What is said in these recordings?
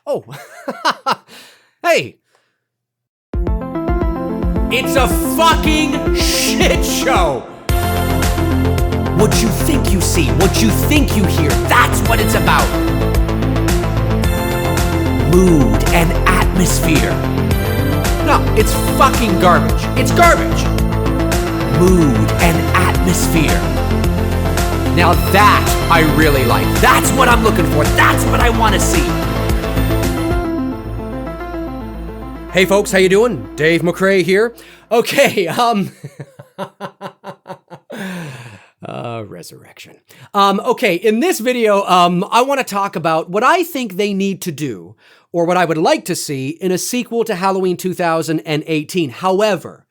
Oh, hey. It's a fucking shit show. What you think you see, what you think you hear, that's what it's about. Mood and atmosphere. No, it's fucking garbage. It's garbage. Mood and atmosphere. Now that I really like. That's what I'm looking for. That's what I want to see. Hey folks, how you doing? Dave McRae here. Okay, resurrection. Okay, in this video, I want to talk about what I think they need to do, or what I would like to see in a sequel to Halloween 2018. However,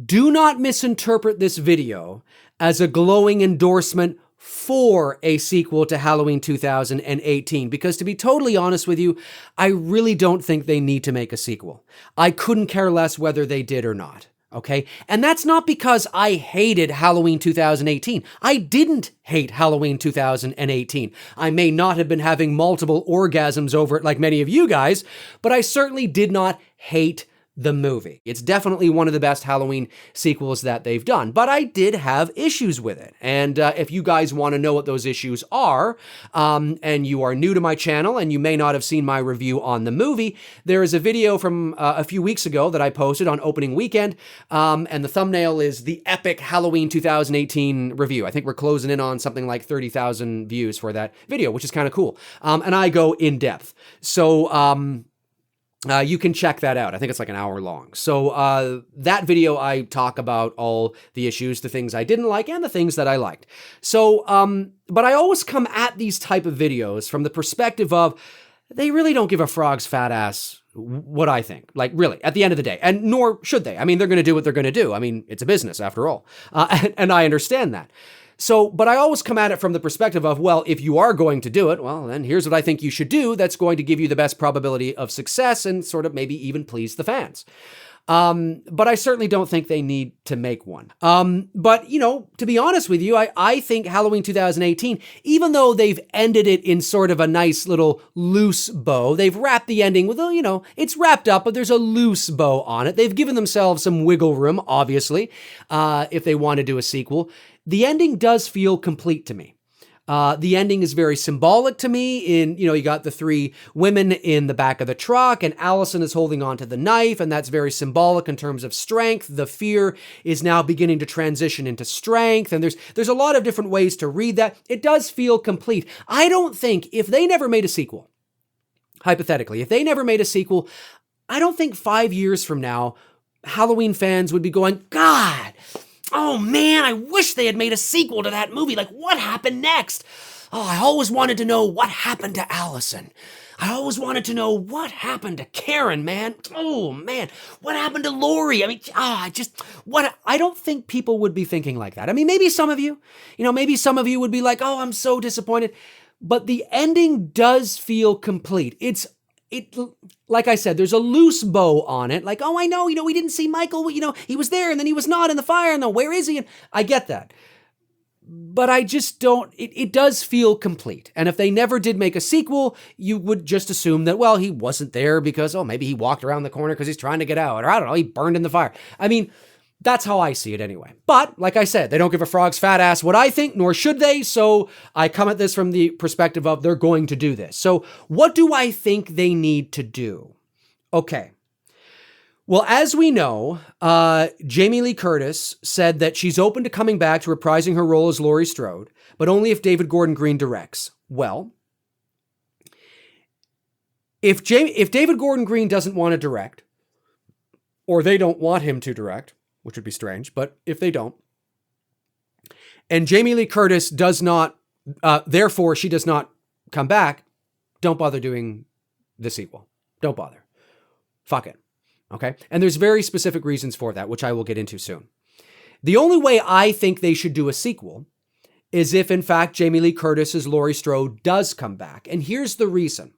do not misinterpret this video as a glowing endorsement for a sequel to Halloween 2018, because to be totally honest with you, I really don't think they need to make a sequel. I couldn't care less whether they did or not. Okay? And that's not because I hated Halloween 2018. I didn't hate Halloween 2018. I may not have been having multiple orgasms over it like many of you guys, but I certainly did not hate the movie. It's definitely one of the best Halloween sequels that they've done, but I did have issues with it. And if you guys want to know what those issues are, and you are new to my channel and you may not have seen my review on the movie, there is a video from a few weeks ago that I posted on opening weekend, and the thumbnail is the epic Halloween 2018 review. I think we're closing in on something like 30,000 views for that video, which is kind of cool. And I go in depth. So, you can check that out. I think it's like an hour long. So that video, I talk about all the issues, the things I didn't like and the things that I liked. So, but I always come at these type of videos from the perspective of, they really don't give a frog's fat ass what I think. Like, really, at the end of the day. And nor should they. I mean, they're going to do what they're going to do. I mean, it's a business after all. And I understand that. So, but I always come at it from the perspective of, well, if you are going to do it, well, then here's what I think you should do that's going to give you the best probability of success and sort of maybe even please the fans. But I certainly don't think they need to make one. But, you know, to be honest with you, I think Halloween 2018, even though they've ended it in sort of a nice little loose bow, they've wrapped the ending with, you know, it's wrapped up, but there's a loose bow on it. They've given themselves some wiggle room, obviously, if they want to do a sequel. The ending does feel complete to me. The ending is very symbolic to me in, you know, you got the three women in the back of the truck and Allison is holding onto the knife, and that's very symbolic in terms of strength. The fear is now beginning to transition into strength, and there's a lot of different ways to read that. It does feel complete. I don't think, if they never made a sequel, hypothetically, if they never made a sequel, I don't think 5 years from now, Halloween fans would be going, God, oh man, I wish they had made a sequel to that movie. Like, what happened next? Oh, I always wanted to know what happened to Allison. I always wanted to know what happened to Karen, man. Oh man, what happened to Lori? I mean, I don't think people would be thinking like that. I mean, maybe some of you, maybe some of you would be like, oh, I'm so disappointed. But the ending does feel complete. Like I said, there's a loose bow on it. Like, oh, I know, we didn't see Michael, he was there and then he was not in the fire and then where is he? And I get that. But I just don't, it does feel complete. And if they never did make a sequel, you would just assume that, well, he wasn't there because, maybe he walked around the corner because he's trying to get out, or I don't know, he burned in the fire. I mean, that's how I see it anyway. But like I said, they don't give a frog's fat ass what I think, nor should they. So I come at this from the perspective of they're going to do this. So what do I think they need to do? Okay. Well, as we know, Jamie Lee Curtis said that she's open to coming back to reprising her role as Laurie Strode, but only if David Gordon Green directs. Well, if David Gordon Green doesn't want to direct, or they don't want him to direct, which would be strange, but if they don't, and Jamie Lee Curtis does not, therefore she does not come back, don't bother doing the sequel. Don't bother. Fuck it. Okay? And there's very specific reasons for that, which I will get into soon. The only way I think they should do a sequel is if, in fact, Jamie Lee Curtis as Laurie Strode does come back. And here's the reason.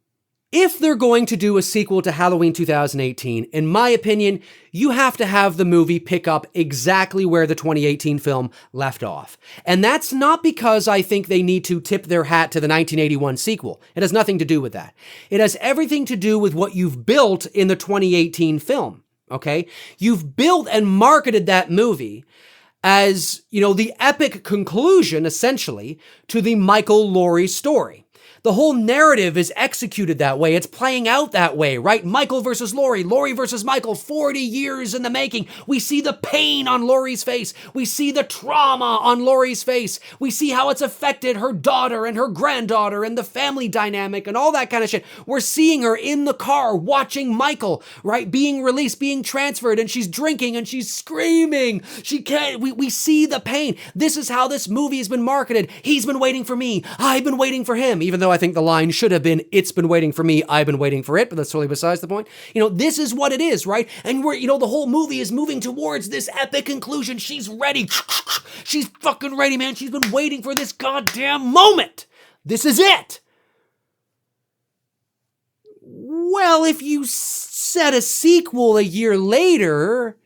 if they're going to do a sequel to Halloween 2018, in my opinion, you have to have the movie pick up exactly where the 2018 film left off. And that's not because I think they need to tip their hat to the 1981 sequel. It has nothing to do with that. It has everything to do with what you've built in the 2018 film, okay? You've built and marketed that movie as, the epic conclusion, essentially, to the Michael Laurie story. The whole narrative is executed that way. It's playing out that way, right? Michael versus Laurie, Laurie versus Michael, 40 years in the making. We see the pain on Laurie's face. We see the trauma on Laurie's face. We see how it's affected her daughter and her granddaughter and the family dynamic and all that kind of shit. We're seeing her in the car watching Michael, right? Being released, being transferred, and she's drinking and she's screaming. She can't, we see the pain. This is how this movie has been marketed. He's been waiting for me. I've been waiting for him, even though I think the line should have been, it's been waiting for me, I've been waiting for it, but that's totally besides the point. This is what it is, right? And we're, the whole movie is moving towards this epic conclusion. She's ready. She's fucking ready, man. She's been waiting for this goddamn moment. This is it. Well, if you set a sequel a year later,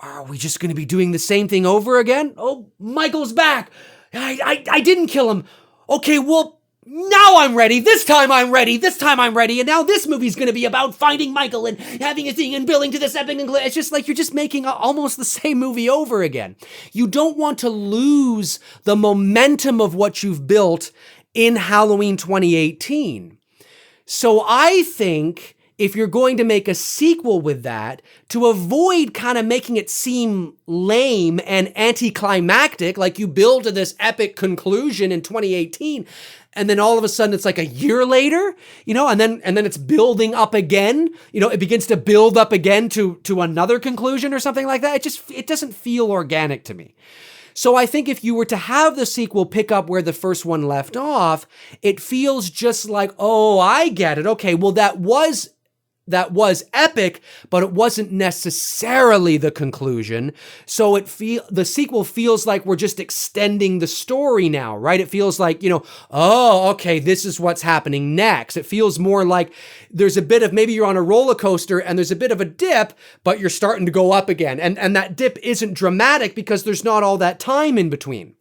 are we just going to be doing the same thing over again? Oh, Michael's back. I didn't kill him. Okay, well, now I'm ready. This time I'm ready. And now this movie's going to be about finding Michael and having a thing and building to this epic. It's just like you're just making almost the same movie over again. You don't want to lose the momentum of what you've built in Halloween 2018. So I think if you're going to make a sequel with that, to avoid kind of making it seem lame and anticlimactic, like you build to this epic conclusion in 2018, and then all of a sudden it's like a year later, and then it's building up again, it begins to build up again to another conclusion or something like that. It doesn't feel organic to me. So I think if you were to have the sequel pick up where the first one left off, it feels just like, oh, I get it. Okay, well, that was epic, but it wasn't necessarily the conclusion. So the sequel feels like we're just extending the story now, right? It feels like, oh, okay, this is what's happening next. It feels more like there's a bit of, maybe you're on a roller coaster and there's a bit of a dip, but you're starting to go up again. And that dip isn't dramatic because there's not all that time in between.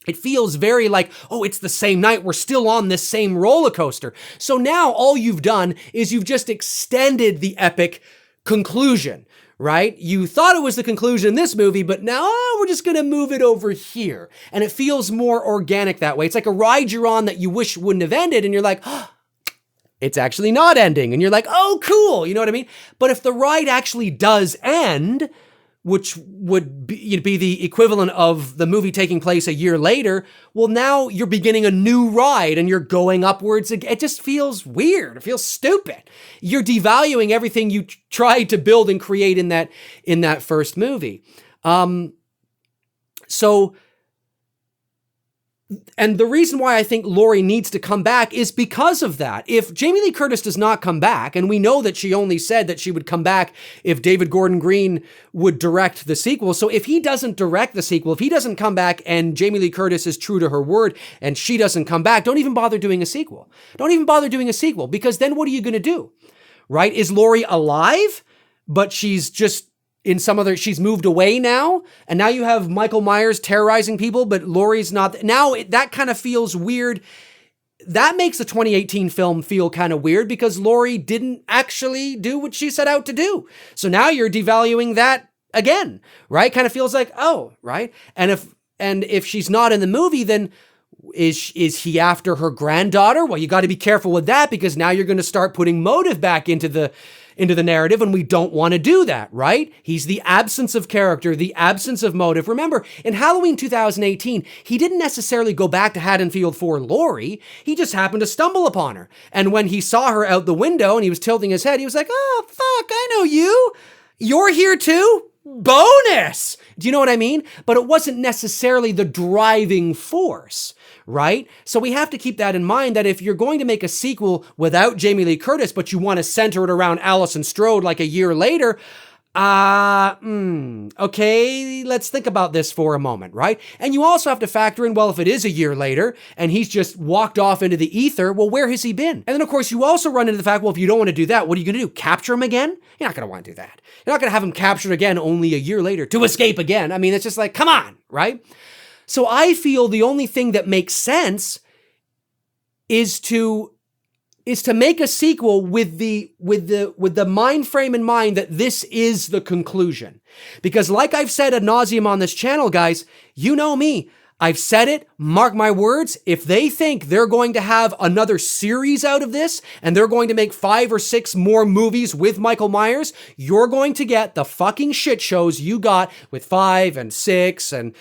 It feels very like, oh, it's the same night. We're still on this same roller coaster. So now all you've done is you've just extended the epic conclusion, right? You thought it was the conclusion in this movie, but now we're just going to move it over here. And it feels more organic that way. It's like a ride you're on that you wish wouldn't have ended. And you're like, oh, it's actually not ending. And you're like, oh, cool. You know what I mean? But if the ride actually does end, which would be the equivalent of the movie taking place a year later, well, now you're beginning a new ride and you're going upwards again. It just feels weird. It feels stupid. You're devaluing everything you tried to build and create in that first movie. And the reason why I think Laurie needs to come back is because of that. If Jamie Lee Curtis does not come back, and we know that she only said that she would come back if David Gordon Green would direct the sequel. So if he doesn't direct the sequel, if he doesn't come back and Jamie Lee Curtis is true to her word and she doesn't come back, don't even bother doing a sequel. Don't even bother doing a sequel, because then what are you going to do? Right? Is Laurie alive, but she's just she's moved away now, and now you have Michael Myers terrorizing people, but Laurie's not. Now that kind of feels weird. That makes the 2018 film feel kind of weird because Laurie didn't actually do what she set out to do. So now you're devaluing that again, right? Kind of feels like, oh, right. And if she's not in the movie, then is he after her granddaughter? Well, you got to be careful with that, because now you're going to start putting motive back into the narrative, and we don't want to do that, right? He's the absence of character, the absence of motive. Remember, in Halloween 2018, he didn't necessarily go back to Haddonfield for Laurie. He just happened to stumble upon her. And when he saw her out the window and he was tilting his head, he was like, oh, fuck, I know you. You're here too? Bonus! Do you know what I mean? But it wasn't necessarily the driving force, right? So we have to keep that in mind, that if you're going to make a sequel without Jamie Lee Curtis, but you want to center it around Alison Strode like a year later, Okay, let's think about this for a moment, right? And you also have to factor in, well, if it is a year later and he's just walked off into the ether, well, where has he been? And then, of course, you also run into the fact, well, if you don't want to do that, what are you going to do? Capture him again? You're not going to want to do that. You're not going to have him captured again only a year later to escape again. I mean, it's just like, come on, right? So I feel the only thing that makes sense is to make a sequel with the mind frame in mind that this is the conclusion. Because like I've said ad nauseum on this channel, guys, you know me. I've said it, mark my words, if they think they're going to have another series out of this and they're going to make 5 or 6 more movies with Michael Myers, you're going to get the fucking shit shows you got with 5 and 6 and,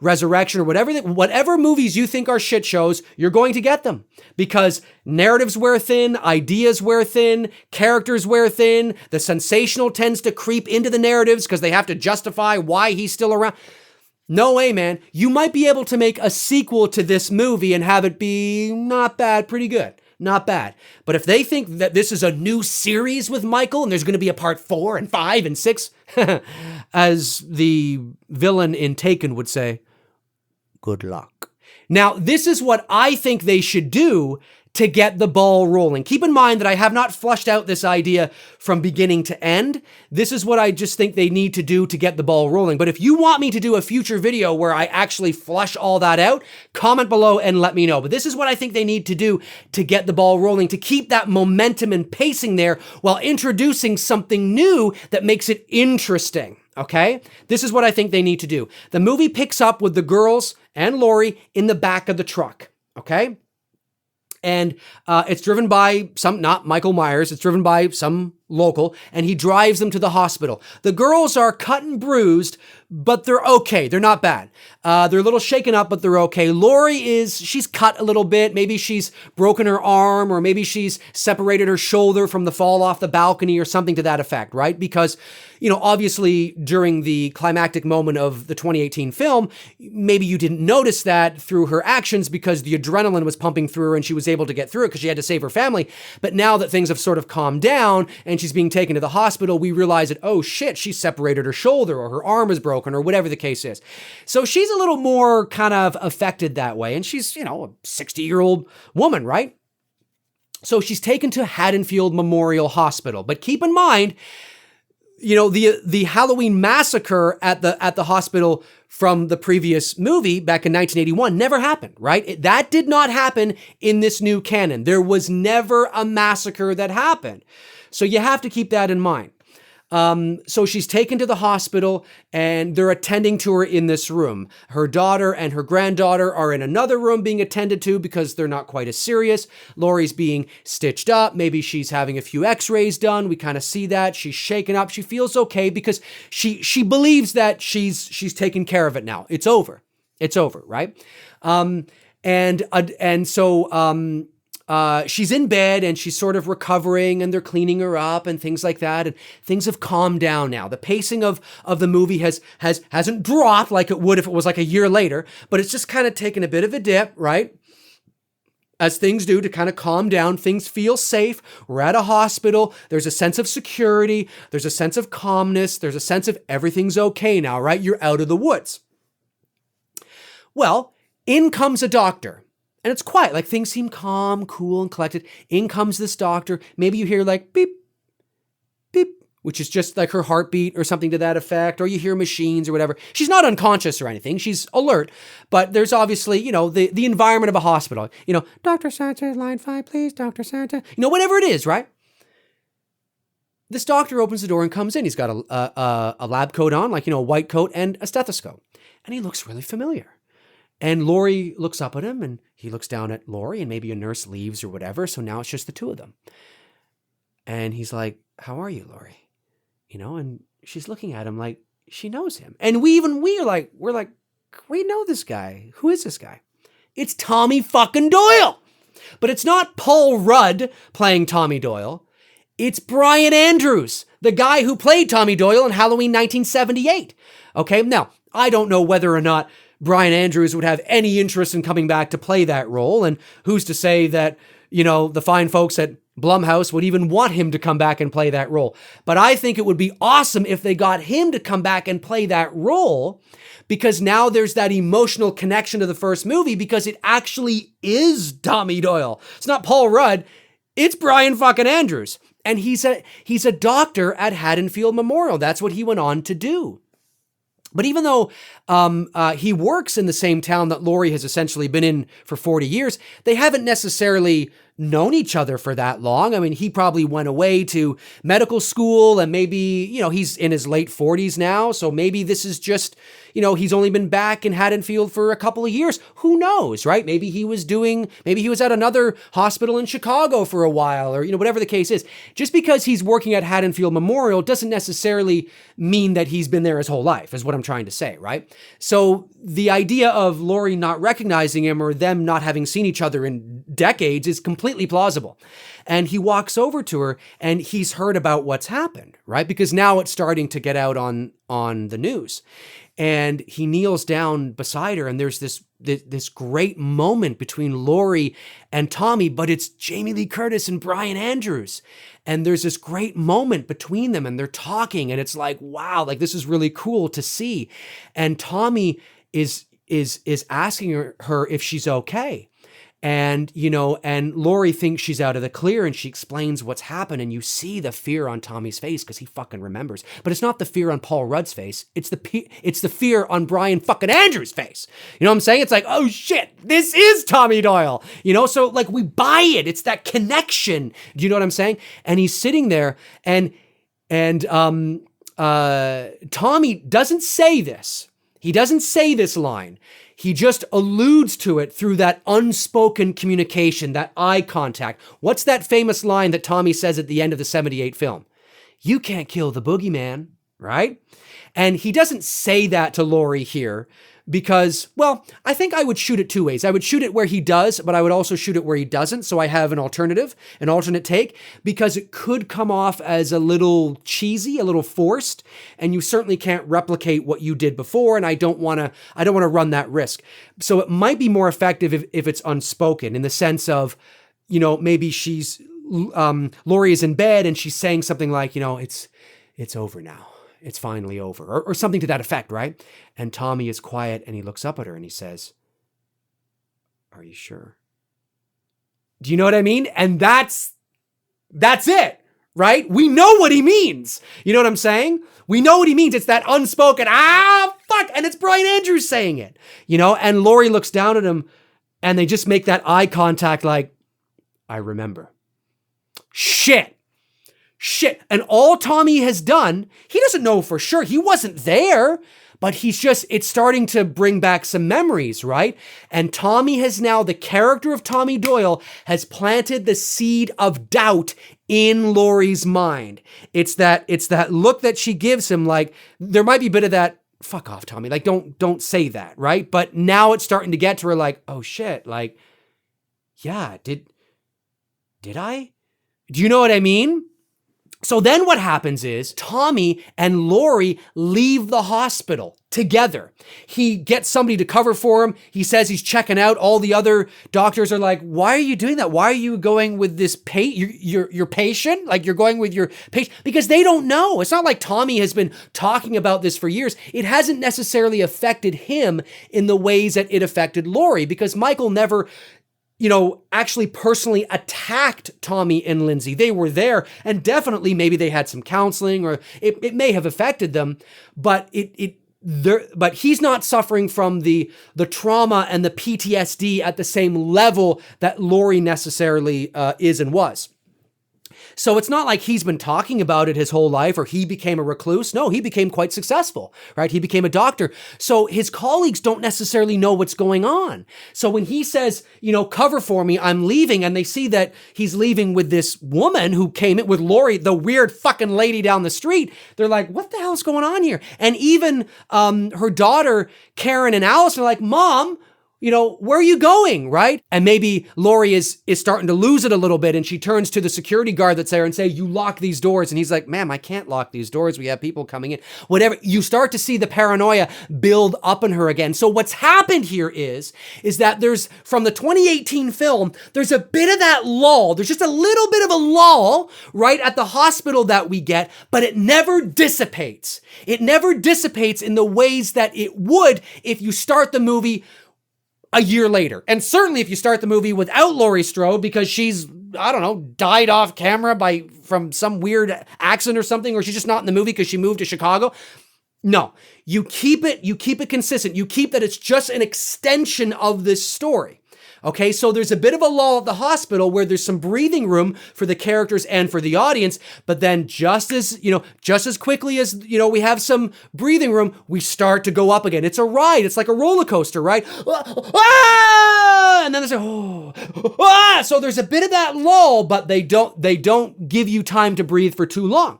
Resurrection or whatever movies you think are shit shows, you're going to get them. Because narratives wear thin, ideas wear thin, characters wear thin, the sensational tends to creep into the narratives because they have to justify why he's still around. No way, man. You might be able to make a sequel to this movie and have it be not bad, pretty good. Not bad. But if they think that this is a new series with Michael and there's going to be a part 4 and 5 and 6, as the villain in Taken would say, good luck. Now, this is what I think they should do to get the ball rolling. Keep in mind that I have not flushed out this idea from beginning to end. This is what I just think they need to do to get the ball rolling. But if you want me to do a future video where I actually flush all that out, comment below and let me know. But this is what I think they need to do to get the ball rolling, to keep that momentum and pacing there while introducing something new that makes it interesting. Okay? This is what I think they need to do. The movie picks up with the girls and Laurie in the back of the truck. Okay? And it's driven by not Michael Myers, it's driven by some local, and he drives them to the hospital. The girls are cut and bruised, but they're okay. They're not bad. They're a little shaken up, but they're okay. Laurie she's cut a little bit. Maybe she's broken her arm, or maybe she's separated her shoulder from the fall off the balcony or something to that effect, right? Because, obviously during the climactic moment of the 2018 film, maybe you didn't notice that through her actions because the adrenaline was pumping through her and she was able to get through it because she had to save her family. But now that things have sort of calmed down and she's being taken to the hospital, we realize that, oh shit, she separated her shoulder or her arm is broken or whatever the case is. So she's a little more kind of affected that way. And she's, a 60-year-old woman, right? So she's taken to Haddonfield Memorial Hospital. But keep in mind, the Halloween massacre at the hospital from the previous movie back in 1981 never happened, right? That did not happen in this new canon. There was never a massacre that happened. So you have to keep that in mind. So she's taken to the hospital and they're attending to her in this room. Her daughter and her granddaughter are in another room being attended to because they're not quite as serious. Laurie's being stitched up. Maybe she's having a few x-rays done. We kind of see that. She's shaken up. She feels okay because she believes that she's taken care of it now. It's over. It's over, right? She's in bed and she's sort of recovering and they're cleaning her up and things like that. And things have calmed down now. The pacing of the movie hasn't dropped like it would if it was like a year later, but it's just kind of taken a bit of a dip, right? As things do to kind of calm down. Things feel safe. We're at a hospital. There's a sense of security. There's a sense of calmness. There's a sense of everything's okay now, right? You're out of the woods. Well, in comes a doctor. And it's quiet, like things seem calm, cool, and collected. In comes this doctor. Maybe you hear like beep, beep, which is just like her heartbeat or something to that effect, or you hear machines or whatever. She's not unconscious or anything. She's alert, but there's obviously, the environment of a hospital. Dr. Santa, line 5, please, Dr. Santa. Whatever it is, right? This doctor opens the door and comes in. He's got a lab coat on, like, a white coat and a stethoscope. And he looks really familiar. And Laurie looks up at him and he looks down at Laurie and maybe a nurse leaves or whatever. So now it's just the two of them. And he's like, how are you, Laurie? And she's looking at him like she knows him. And we're like, we know this guy. Who is this guy? It's Tommy fucking Doyle. But it's not Paul Rudd playing Tommy Doyle. It's Brian Andrews, the guy who played Tommy Doyle in Halloween 1978. Okay, now, I don't know whether or not Brian Andrews would have any interest in coming back to play that role. And who's to say that, the fine folks at Blumhouse would even want him to come back and play that role. But I think it would be awesome if they got him to come back and play that role, because now there's that emotional connection to the first movie, because it actually is Tommy Doyle. It's not Paul Rudd. It's Brian fucking Andrews. And he's a doctor at Haddonfield Memorial. That's what he went on to do. But even though he works in the same town that Laurie has essentially been in for 40 years, they haven't necessarily known each other for that long. I mean, he probably went away to medical school, and maybe, he's in his late 40s now. So maybe this is just, he's only been back in Haddonfield for a couple of years. Who knows, right? Maybe he was at another hospital in Chicago for a while, or, whatever the case is. Just because he's working at Haddonfield Memorial doesn't necessarily mean that he's been there his whole life, is what I'm trying to say, right? So the idea of Laurie not recognizing him, or them not having seen each other in decades, is completely plausible. And he walks over to her, and he's heard about what's happened, right? Because now it's starting to get out on the news. And he kneels down beside her, and there's this great moment between Laurie and Tommy, but it's Jamie Lee Curtis and Brian Andrews. And there's this great moment between them, and they're talking, and it's like, wow, like this is really cool to see. And Tommy is asking her if she's okay. And, and Laurie thinks she's out of the clear, and she explains what's happened, and you see the fear on Tommy's face because he fucking remembers. But it's not the fear on Paul Rudd's face. It's the fear on Brian fucking Andrews' face. You know what I'm saying? It's like, oh shit, this is Tommy Doyle. So like we buy it. It's that connection. Do you know what I'm saying? And he's sitting there, and Tommy doesn't say this. He doesn't say this line. He just alludes to it through that unspoken communication, that eye contact. What's that famous line that Tommy says at the end of the 78 film? You can't kill the boogeyman, right? And he doesn't say that to Laurie here because, well, I think I would shoot it two ways. I would shoot it where he does, but I would also shoot it where he doesn't. So I have an alternate take, because it could come off as a little cheesy, a little forced, and you certainly can't replicate what you did before. And I don't want to run that risk. So it might be more effective if it's unspoken, in the sense of, maybe Laurie is in bed and she's saying something like, it's over now. It's finally over, or something to that effect, right? And Tommy is quiet, and he looks up at her and he says, are you sure? Do you know what I mean? And that's it, right? We know what he means. You know what I'm saying? We know what he means. It's that unspoken, fuck, and it's Brian Andrews saying it, and Laurie looks down at him, and they just make that eye contact like, I remember. Shit. And all Tommy has done, he doesn't know for sure. He wasn't there, but it's starting to bring back some memories, right? And Tommy has now, the character of Tommy Doyle has planted the seed of doubt in Laurie's mind. It's that look that she gives him, like, there might be a bit of that, fuck off, Tommy, like, don't say that, right? But now it's starting to get to her like, oh shit, like, yeah, did I? Do you know what I mean? So then what happens is Tommy and Laurie leave the hospital together. He gets somebody to cover for him. He says he's checking out. All the other doctors are like, why are you doing that? Why are you going with this your patient? Like, you're going with your patient? Because they don't know. It's not like Tommy has been talking about this for years. It hasn't necessarily affected him in the ways that it affected Laurie, because Michael never actually personally attacked Tommy and Lindsay. They were there, and definitely maybe they had some counseling, or it may have affected them, but but he's not suffering from the trauma and the PTSD at the same level that Laurie necessarily is and was. So it's not like he's been talking about it his whole life, or he became a recluse. No, he became quite successful, right? He became a doctor. So his colleagues don't necessarily know what's going on. So when he says, cover for me, I'm leaving, and they see that he's leaving with this woman who came in with Laurie, the weird fucking lady down the street, they're like, what the hell's going on here? And even her daughter, Karen and Alice, are like, Mom, where are you going, right? And maybe Laurie is starting to lose it a little bit, and she turns to the security guard that's there and say, you lock these doors. And he's like, ma'am, I can't lock these doors. We have people coming in. Whatever. You start to see the paranoia build up in her again. So what's happened here is that there's, from the 2018 film, there's a bit of that lull. There's just a little bit of a lull right at the hospital that we get, but it never dissipates. It never dissipates in the ways that it would if you start the movie a year later. And certainly if you start the movie without Laurie Strode because she's, I don't know, died off camera from some weird accident or something, or she's just not in the movie because she moved to Chicago. No, you keep it consistent. You keep that it's just an extension of this story. Okay, so there's a bit of a lull at the hospital where there's some breathing room for the characters and for the audience, but then just as quickly as, we have some breathing room, we start to go up again. It's a ride. It's like a roller coaster, right? Ah! And then there's so there's a bit of that lull, but they don't give you time to breathe for too long.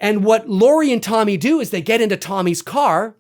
And what Laurie and Tommy do is they get into Tommy's car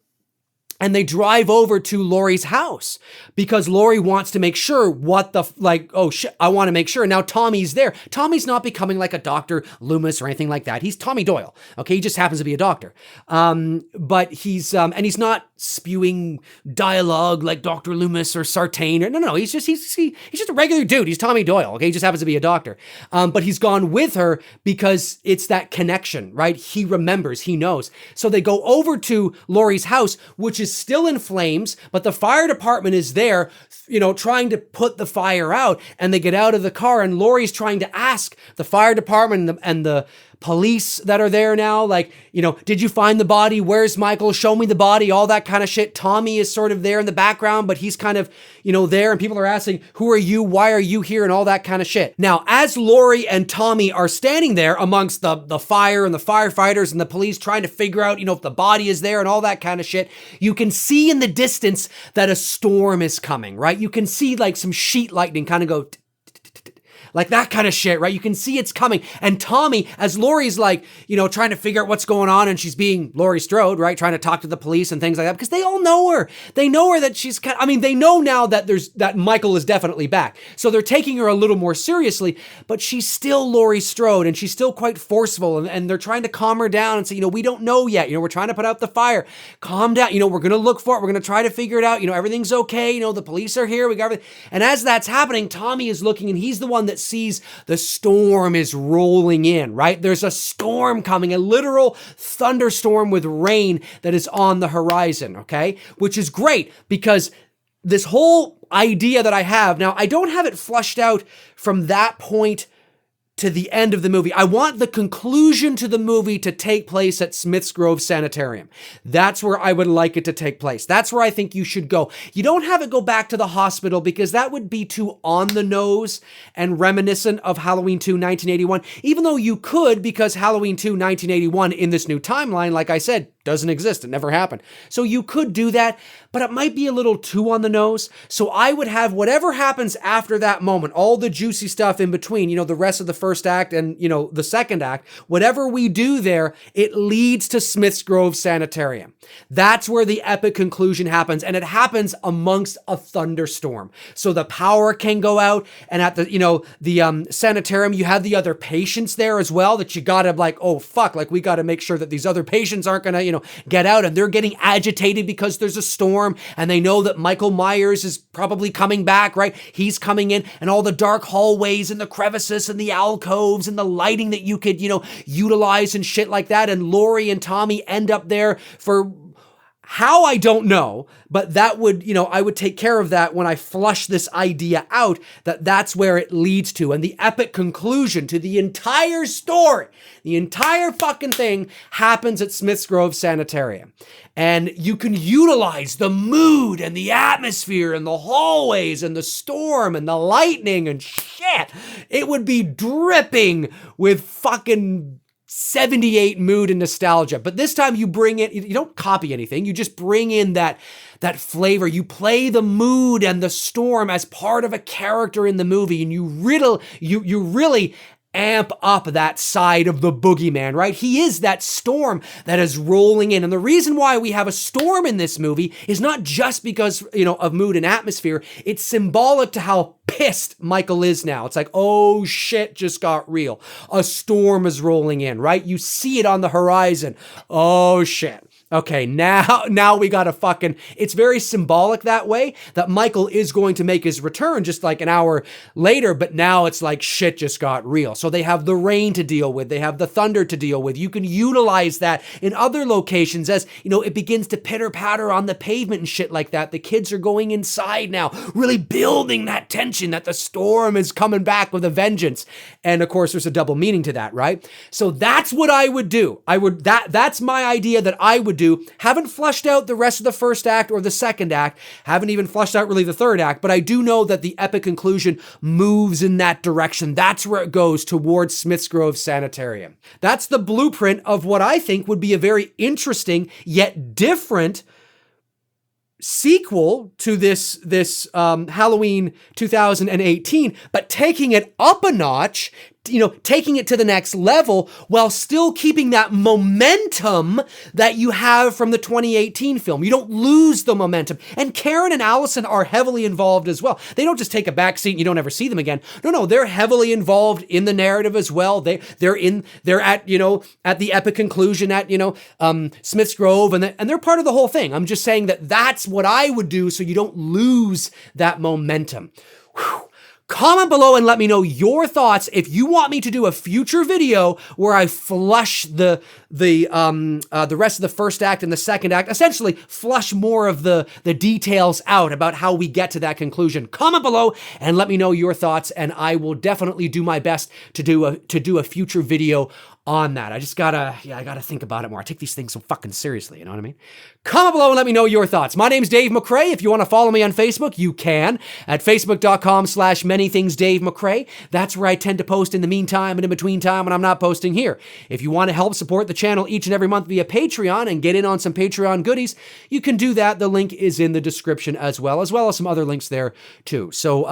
and they drive over to Laurie's house because Laurie wants to make sure I want to make sure. Now Tommy's there. Tommy's not becoming like a Dr. Loomis or anything like that. He's Tommy Doyle. Okay. He just happens to be a doctor. But he's not spewing dialogue like Dr. Loomis or Sartain. No. He's just a regular dude. He's Tommy Doyle. Okay. He just happens to be a doctor. But he's gone with her because it's that connection, right? He remembers, he knows. So they go over to Laurie's house, which is still in flames, but the fire department is there, trying to put the fire out, and they get out of the car and Laurie's trying to ask the fire department and the police that are there now, did you find the body? Where's Michael? Show me the body, all that kind of shit. Tommy is sort of there in the background, but he's kind of, there, and people are asking, who are you? Why are you here? And all that kind of shit. Now, as Laurie and Tommy are standing there amongst the fire and the firefighters and the police trying to figure out, if the body is there and all that kind of shit, you can see in the distance that a storm is coming, right? You can see like some sheet lightning kind of go like that kind of shit, right? You can see it's coming. And Tommy, as Laurie's trying to figure out what's going on, and she's being Laurie Strode, right? Trying to talk to the police and things like that, because they all know her. They know her that she's they know now that Michael is definitely back. So they're taking her a little more seriously, but she's still Laurie Strode and she's still quite forceful, and they're trying to calm her down and say, we don't know yet. We're trying to put out the fire. Calm down. We're going to look for it. We're going to try to figure it out. Everything's okay. The police are here. We got everything. And as that's happening, Tommy is looking, and he's the one that sees the storm is rolling in, right? There's a storm coming, a literal thunderstorm with rain that is on the horizon, okay? Which is great because this whole idea that I have, now I don't have it flushed out from that point to the end of the movie. I want the conclusion to the movie to take place at Smith's Grove Sanitarium. That's where I would like it to take place. That's where I think you should go. You don't have it go back to the hospital because that would be too on the nose and reminiscent of Halloween 2, 1981, even though you could, because Halloween 2, 1981 in this new timeline, like I said, doesn't exist. It never happened. So you could do that, but it might be a little too on the nose. So I would have whatever happens after that moment, all the juicy stuff in between, the rest of the first act and, the second act, whatever we do there, it leads to Smith's Grove Sanitarium. That's where the epic conclusion happens. And it happens amongst a thunderstorm. So the power can go out, and at the sanitarium, you have the other patients there as well that you gotta we gotta make sure that these other patients aren't gonna, get out, and they're getting agitated because there's a storm, and they know that Michael Myers is probably coming back, right? He's coming in, and all the dark hallways and the crevices and the alcoves and the lighting that you could, utilize and shit like that. And Laurie and Tommy end up there for how, I don't know, but that would, I would take care of that when I flush this idea out, that's where it leads to. And the epic conclusion to the entire story, the entire fucking thing happens at Smith's Grove Sanitarium. And you can utilize the mood and the atmosphere and the hallways and the storm and the lightning and shit. It would be dripping with fucking 78 mood and nostalgia. But this time you bring it, you don't copy anything. You just bring in that flavor. You play the mood and the storm as part of a character in the movie, and you really amp up that side of the boogeyman, right? He is that storm that is rolling in. And the reason why we have a storm in this movie is not just because, of mood and atmosphere. It's symbolic to how pissed Michael is now. It's like, oh shit just got real. A storm is rolling in, right? You see it on the horizon. Oh shit. Okay, now we gotta it's very symbolic that way, that Michael is going to make his return just like an hour later, but now it's like shit just got real. So they have the rain to deal with, they have the thunder to deal with. You can utilize that in other locations as, it begins to pitter patter on the pavement and shit like that. The kids are going inside now, really building that tension that the storm is coming back with a vengeance. And of course, there's a double meaning to that, right? So that's what I would do. That's my idea that I would do. Haven't fleshed out the rest of the first act or the second act, haven't even fleshed out really the third act, but I do know that the epic conclusion moves in that direction. That's where it goes, towards Smith's Grove Sanitarium. That's the blueprint of what I think would be a very interesting yet different sequel to this Halloween 2018, but taking it up a notch, taking it to the next level while still keeping that momentum that you have from the 2018 film. You don't lose the momentum. And Karen and Allison are heavily involved as well. They don't just take a back seat and you don't ever see them again. No, they're heavily involved in the narrative as well. They're at the epic conclusion at, Smith's Grove, and they're part of the whole thing. I'm just saying that that's what I would do so you don't lose that momentum. Whew. Comment below and let me know your thoughts if you want me to do a future video where I flush the rest of the first act and the second act, essentially flush more of the details out about how we get to that conclusion. Comment below and let me know your thoughts, and I will definitely do my best to do a future video on that. I gotta think about it more. I take these things so fucking seriously, you know what I mean? Comment below and let me know your thoughts. My name's Dave McRae. If you want to follow me on Facebook, you can at facebook.com/manythingsdavemcrae. That's where I tend to post in the meantime and in between time when I'm not posting here. If you want to help support the channel each and every month via Patreon and get in on some Patreon goodies, you can do that. The link is in the description as well as some other links there too. So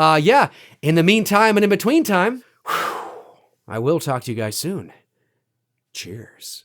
in the meantime and in between time, I will talk to you guys soon. Cheers.